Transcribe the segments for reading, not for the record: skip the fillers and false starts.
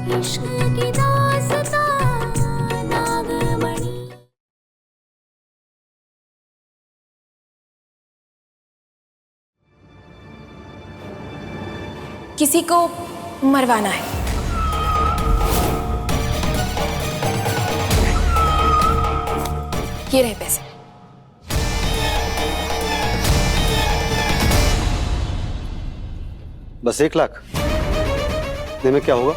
इश्क की दास्तां नागमणि। किसी को मरवाना है। ये रहे पैसे। बस 1 लाख इतने में क्या होगा?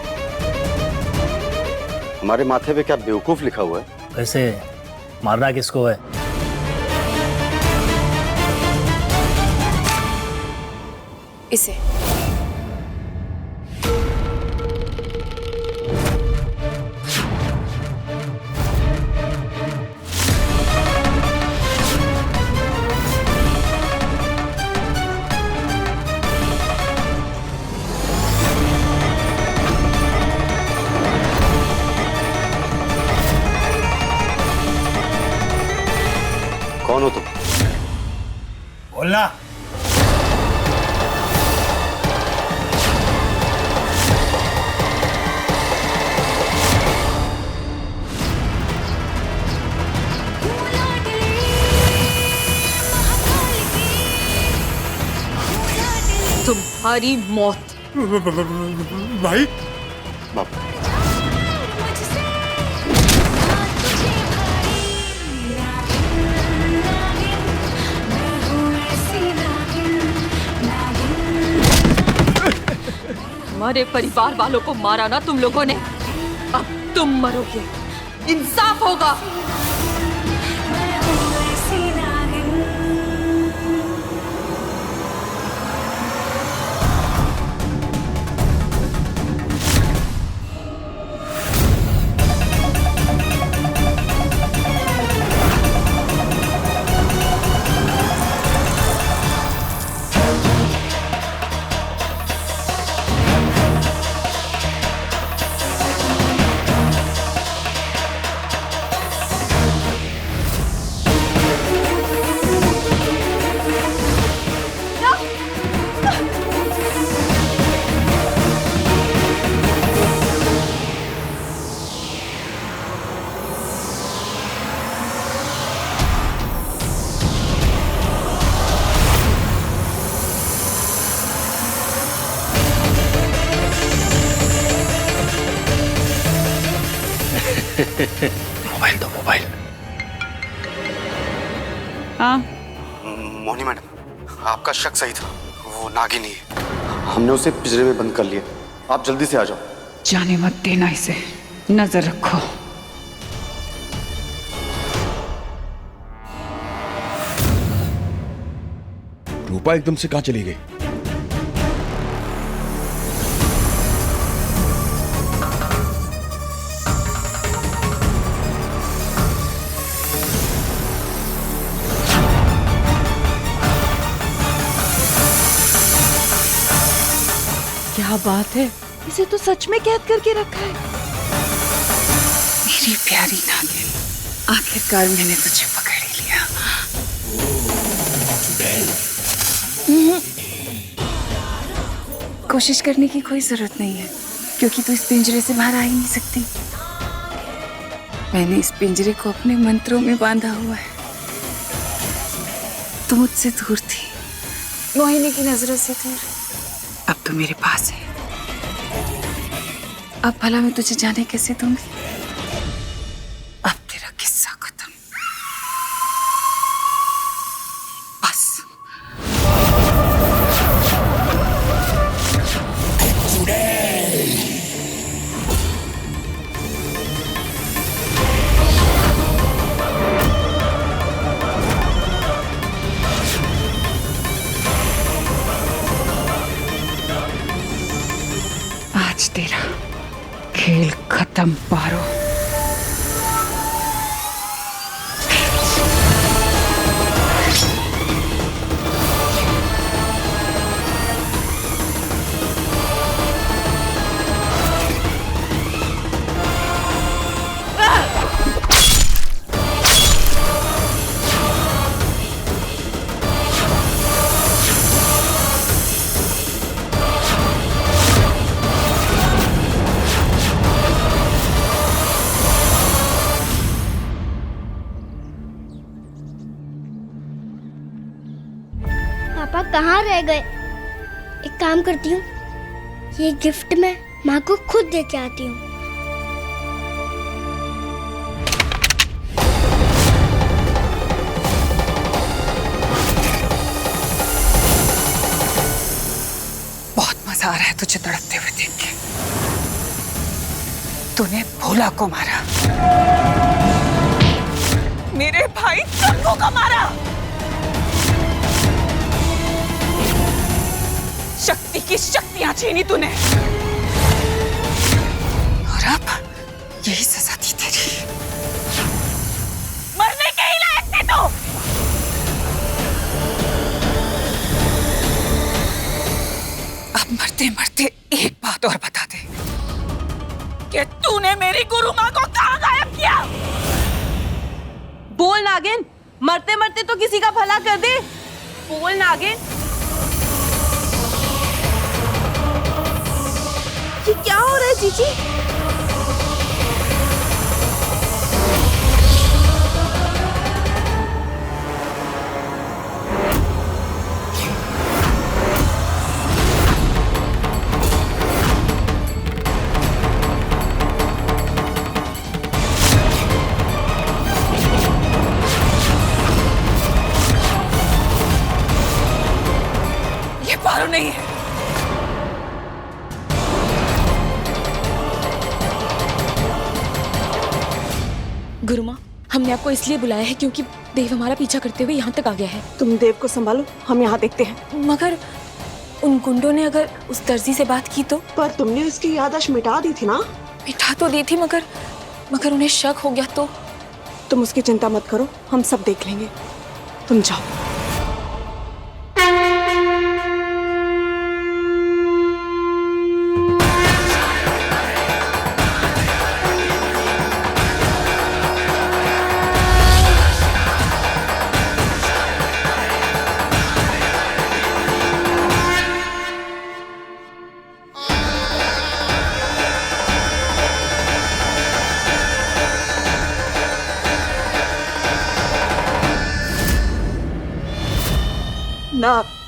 हमारे माथे पे क्या बेवकूफ लिखा हुआ है? वैसे मारना किसको है? इसे। कौन हो तुम? बोलना। तुम्हारी मौत। भाई बाप। हमारे परिवार वालों को मारा ना तुम लोगों ने, अब तुम मरोगे। इंसाफ होगा। मोबाइल दो, मोबाइल। हाँ, मोहिनी मैडम, आपका शक सही था, वो नागिन ही है। हमने उसे पिंजरे में बंद कर लिया। आप जल्दी से आ जाओ। जाने मत देना इसे, नजर रखो। रूपा एकदम से कहाँ चली गई? क्या बात है, इसे तो सच में कैद करके रखा है। मेरी प्यारी नागिन, आखिरकार मैंने तुझे पकड़ ही लिया। कोशिश करने की कोई जरूरत नहीं है, क्योंकि तू इस पिंजरे से बाहर आ ही नहीं सकती। मैंने इस पिंजरे को अपने मंत्रों में बांधा हुआ है। तू मुझसे दूर थी, मोहिनी की नजरों से दूर। अब तो मेरे पास है। अब भला मैं तुझे जाने कैसे दूंगी? अब तेरा किस्सा खत्म। बस। आज तेरा खेल खत्म पारो। कहाँ रह गए? एक काम करती हूँ, ये गिफ्ट मैं माँ को खुद दे के आती हूँ। बहुत मजा आ रहा है तुझे तड़पते हुए देख के। तूने भोला को मारा, मेरे भाई तन्नू को मारा, शक्ति की शक्तियां छीनी तूने, और अब यही सजा थी तेरी। मरने के ही लायक थे तू। अब मरते मरते एक बात और बता दे कि तूने मेरी गुरु माँ को कहाँ गायब किया? बोल नागिन, मरते मरते तो किसी का भला कर दे। बोल नागिन। ये क्या हो रहा है जीजी? ये पारो नहीं है। गुरुमा, हमने आपको इसलिए बुलाया है क्योंकि देव हमारा पीछा करते हुए यहाँ तक आ गया है। तुम देव को संभालो, हम यहाँ देखते हैं। मगर उन गुंडों ने अगर उस दर्जी से बात की तो? पर तुमने उसकी याददाश्त मिटा दी थी ना? मिटा तो दी थी, मगर उन्हें शक हो गया तो? तुम उसकी चिंता मत करो, हम सब देख लेंगे। तुम जाओ।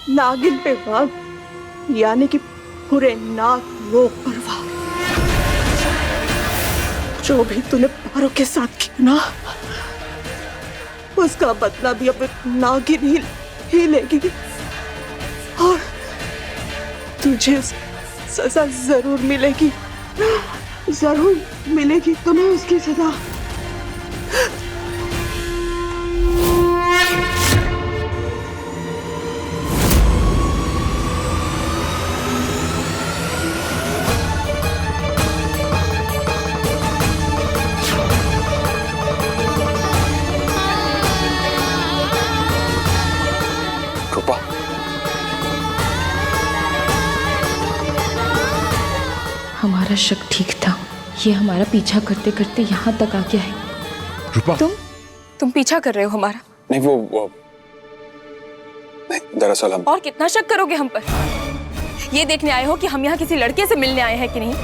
नागिन पे वार, यानी कि पूरे नाग लोक पर वार। जो भी तूने पारो के साथ किया ना, उसका बदला भी अब नागिन ही लेगी, और तुझे सजा जरूर मिलेगी, जरूर मिलेगी तुम्हें उसकी सजा। हमारा शक ठीक था, ये हमारा पीछा करते करते यहाँ तक आ गया है। रूपा, तुम पीछा कर रहे हो हमारा? नहीं, वो नहीं, दरअसल हम। और कितना शक करोगे हम पर? ये देखने आए हो कि हम यहाँ किसी लड़के से मिलने आए हैं कि नहीं?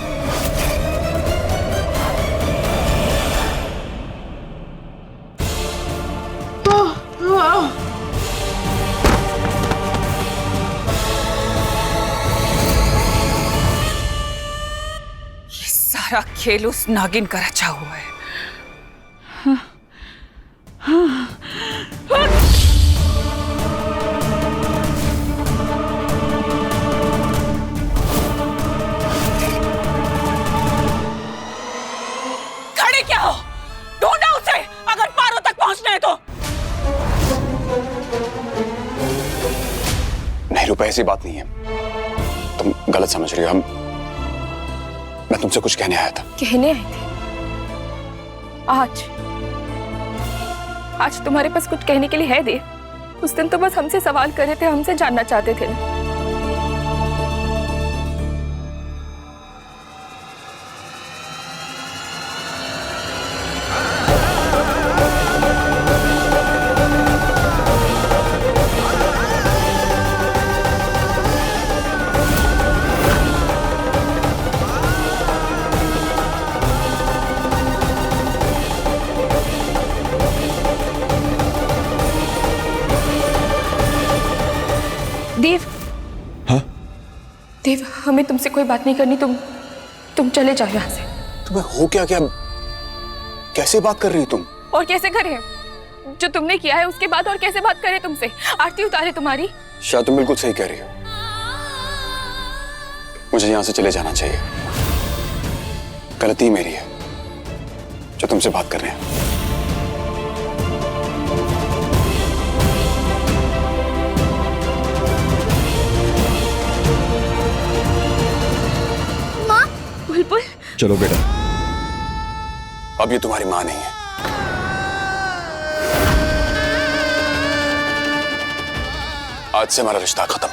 सारा खेल उस नागिन का रचा हुआ है। खड़े क्या हो? ढूंढो उसे, अगर पारो तक पहुंचना है तो। नहीं रूपा, ऐसी बात नहीं है, तुम गलत समझ रही हो। मैं तुमसे कुछ कहने आया था। कहने आए थे? आज तुम्हारे पास कुछ कहने के लिए है देव? उस दिन तो बस हमसे सवाल कर रहे थे, हमसे जानना चाहते थे ना? देव, हमें तुमसे कोई बात नहीं करनी, तुम चले जाओ यहाँ से। तुम्हें हो क्या क्या? कैसे बात कर रही हो तुम? और कैसे करें? जो तुमने किया है उसके बाद और कैसे बात करें तुमसे? आरती उतारे तुम्हारी। शायद तुम बिल्कुल सही कह रही हो। मुझे यहाँ से चले जाना चाहिए। गलती मेरी है जो तुमसे बात कर रहे हैं। माँ। बुलबुल। चलो बेटा, अब ये तुम्हारी माँ नहीं है। आज से हमारा रिश्ता खत्म।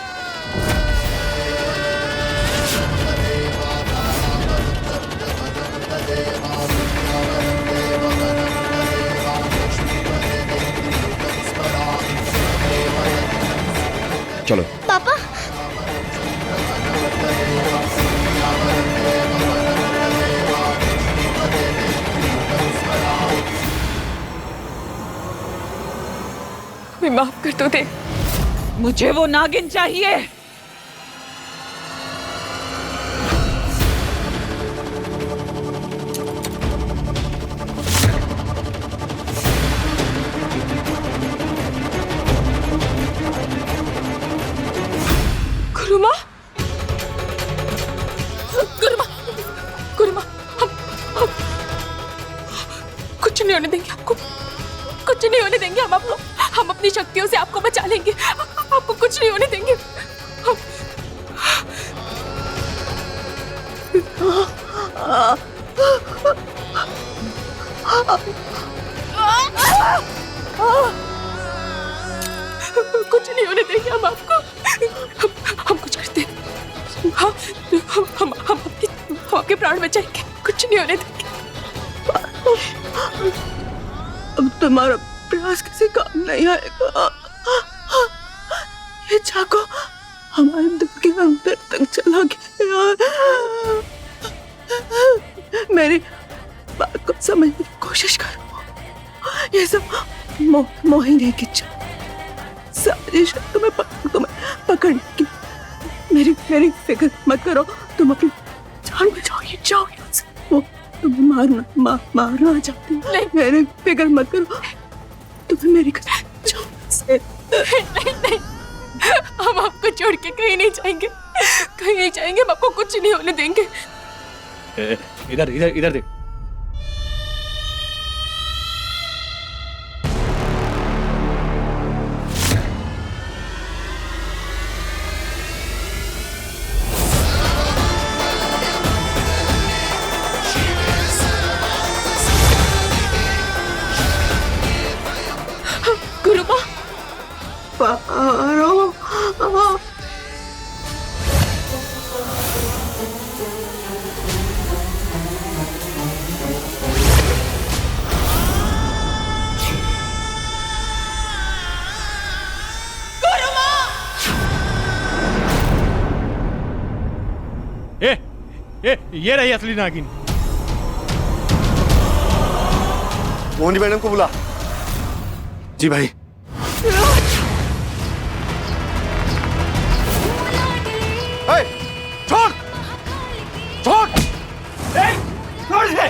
चलो। पापा। हमें माफ कर दो देव। मुझे वो नागिन चाहिए। गुरुमा, गुरुमा, गुरुमा, हम कुछ नहीं होने देंगे आपको, कुछ नहीं होने देंगे हम अपनी शक्तियों से आपको बचा लेंगे, आपको कुछ नहीं होने देंगे। कुछ नहीं होने देंगे हम आपको। हम कुछ करते हैं। हम आपके प्राण बचाएंगे, कुछ नहीं होने देंगे। अब तुम्हारा प्रयास किसी काम नहीं आएगा। ये चाकू हमारे दिल के अंदर तक चला गया। मेरी बात को समझने की कोशिश करो। ये सब मोहिनी की साजिश है तुम्हें पकड़ने की। मेरी फिक्र मत करो। तुम अपनी जान बचाओ, ये जाओ यहाँ से। वो तुम्हें मारना चाहती है। मेरी फिक्र मत करो। तुम्हें मेरी जाओ से। नहीं, हम आपको छोड़ के कहीं नहीं जाएंगे, कहीं नहीं जाएंगे। हम आपको कुछ नहीं होने देंगे। इधर इधर इधर देख। गुरुमा, ये रही असली नागिन। मोहिनी मैडम को बुला। जी भाई। छोड़ छोड़ छोड़ इसे।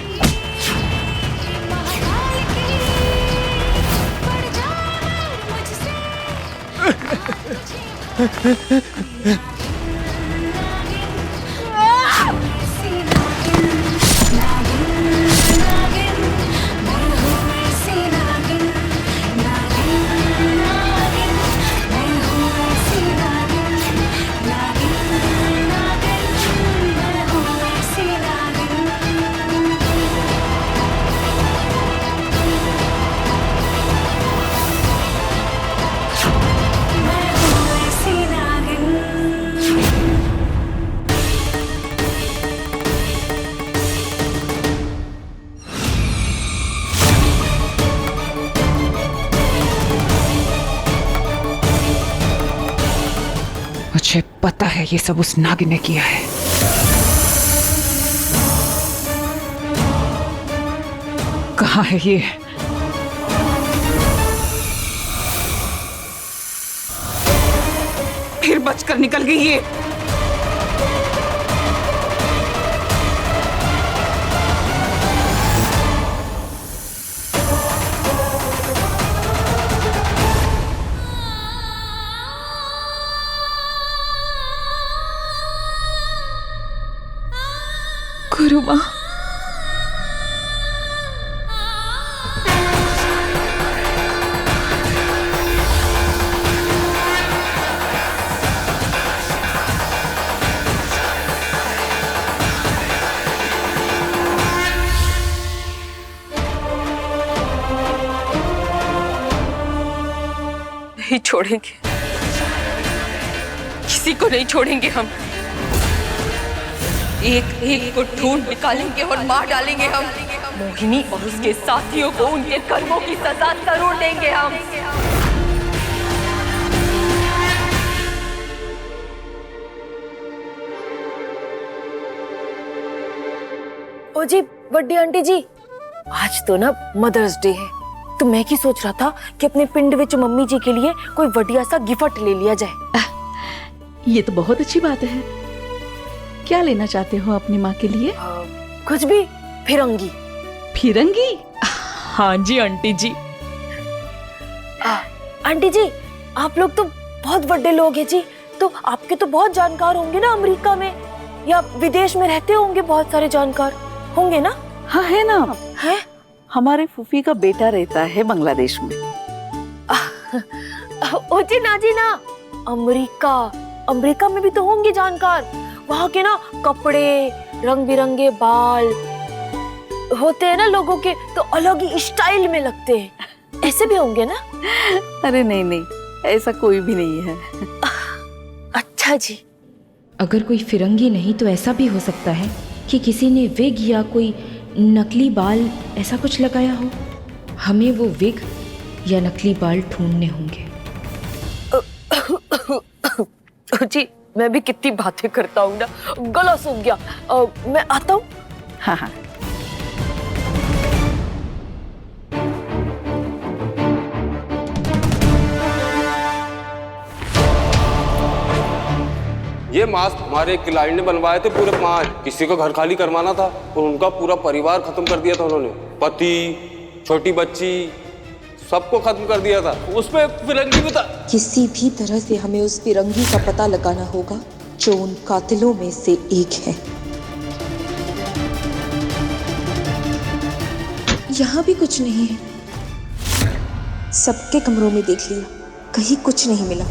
मुझे पता है ये सब उस नागिन ने किया है। कहाँ है ये? फिर बचकर निकल गई ये। माँ। नहीं छोड़ेंगे, किसी को नहीं छोड़ेंगे हम। एक एक को ढूंढ निकालेंगे और मार डालेंगे हम। मोहिनी और उसके साथियों को उनके कर्मों की सजा जरूर देंगे हम। ओ जी बड्डी आंटी जी, आज तो ना मदर्स डे है, तो मैं की सोच रहा था कि अपने पिंड विच मम्मी जी के लिए कोई बढ़िया सा गिफ्ट ले लिया जाए। ये तो बहुत अच्छी बात है। क्या लेना चाहते हो अपनी माँ के लिए? कुछ भी, फिरंगी। फिरंगी? हाँ जी आंटी जी। आंटी जी, आप लोग तो बहुत बड़े लोग हैं जी, तो आपके तो बहुत जानकार होंगे ना अमेरिका में या विदेश में रहते होंगे, बहुत सारे जानकार होंगे ना? हाँ है ना, है? हमारे फूफी का बेटा रहता है बांग्लादेश में। ओ जी ना, अमेरिका में भी तो होंगे जानकार। वहाँ के ना कपड़े, रंग बिरंगे बाल होते हैं ना लोगों के, तो अलग ही स्टाइल में लगते हैं। ऐसे भी होंगे ना? अरे नहीं, ऐसा कोई भी नहीं है। अच्छा जी। अगर कोई फिरंगी नहीं तो ऐसा भी हो सकता है कि किसी ने विग या कोई नकली बाल ऐसा कुछ लगाया हो। हमें वो विग या नकली बाल ढूंढने होंगे। जी मैं भी कितनी बातें करता हूँ ना, गला सूख गया। मैं आता हूँ। हाँ। ये मास्क हमारे एक क्लाइंट ने बनवाए थे पूरे 5। किसी को घर खाली करवाना था और उनका पूरा परिवार खत्म कर दिया था उन्होंने। पति, छोटी बच्ची, सबको खत्म कर दिया था। उसमें फिरंगी भी था। किसी भी तरह से हमें उस फिरंगी का पता लगाना होगा जो उन कातिलों में से एक है। यहाँ भी कुछ नहीं है। सबके कमरों में देख लिया, कहीं कुछ नहीं मिला।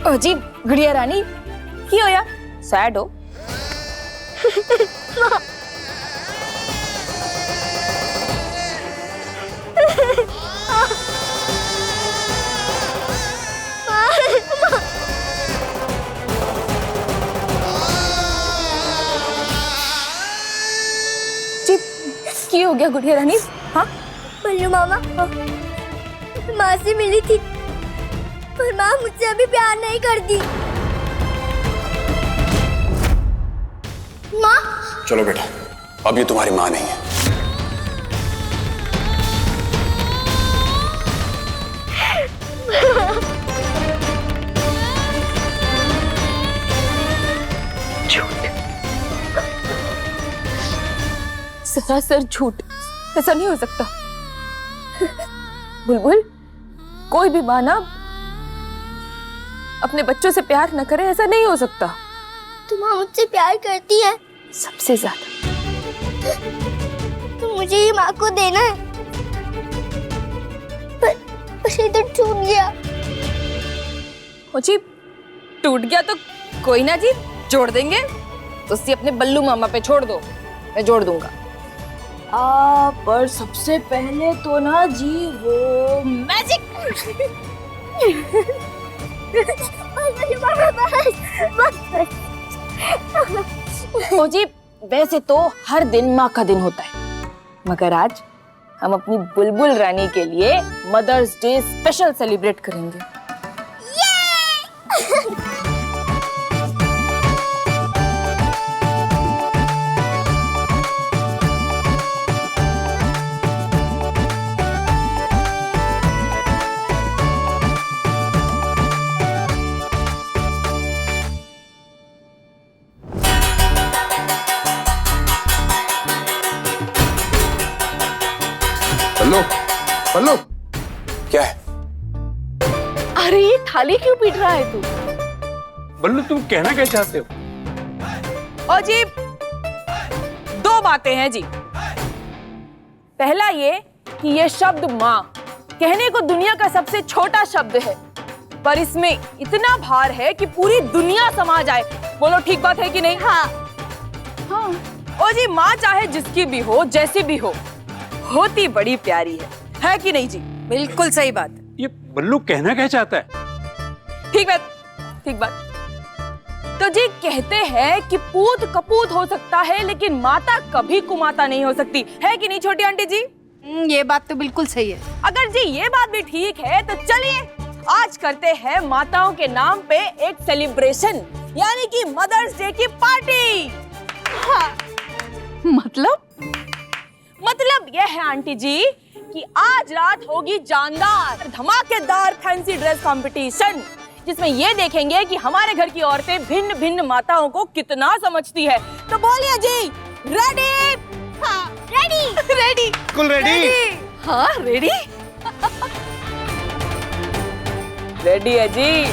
ओ जी गुड़िया रानी, की होया? सैड हो? जी की हो गया गुड़िया रानी? हाँ बल्लू मामा, माँ से मिली थी पर माँ मुझसे अभी प्यार नहीं करती। माँ? चलो बेटा, अब ये तुम्हारी माँ नहीं है। सरासर झूठ, ऐसा नहीं हो सकता। बुलबुल, कोई भी माँ ना अपने बच्चों से प्यार न करे, ऐसा नहीं हो सकता। तो माँ मुझसे प्यार करती है सबसे ज्यादा। तो मुझे ये माँ को देना है। पर ये तो टूट गया। ओ जी टूट गया तो कोई ना जी, जोड़ देंगे। तो उसे अपने बल्लू मामा पे छोड़ दो, मैं जोड़ दूंगा। पर सबसे पहले तो ना जी वो मैजिक। ओ जी वैसे तो हर दिन माँ का दिन होता है, मगर आज हम अपनी बुलबुल रानी के लिए मदर्स डे स्पेशल सेलिब्रेट करेंगे। बल्लू क्या है? अरे ये थाली क्यों पीट रहा है तू? बल्लू तुम कहना क्या चाहते हो? ओ जी, दो बातें हैं जी। पहला ये कि ये शब्द माँ कहने को दुनिया का सबसे छोटा शब्द है, पर इसमें इतना भार है कि पूरी दुनिया समा जाए। बोलो ठीक बात है कि नहीं? हाँ। ओ जी, माँ चाहे जिसकी भी हो, जैसी भी हो, होती बड़ी प्यारी है कि नहीं जी? बिल्कुल सही बात। ये बल्लू कहना क्या चाहता है? ठीक बात, ठीक बात। तो जी कहते हैं कि पूत कपूत हो सकता है, लेकिन माता कभी कुमाता नहीं हो सकती, है कि नहीं छोटी आंटी जी? ये बात तो बिल्कुल सही है। अगर जी ये बात भी ठीक है तो चलिए आज करते हैं माताओं के नाम पे एक सेलिब्रेशन, यानी कि मदर्स डे की पार्टी। हाँ। मतलब यह है आंटी जी कि आज रात होगी जानदार धमाकेदार फैंसी ड्रेस कंपटीशन, जिसमें ये देखेंगे कि हमारे घर की औरतें भिन्न भिन्न माताओं को कितना समझती है। तो बोलिए जी, रेडी? हाँ, रेडी। रेडी, बिल्कुल रेडी। हाँ रेडी। रेडी है जी।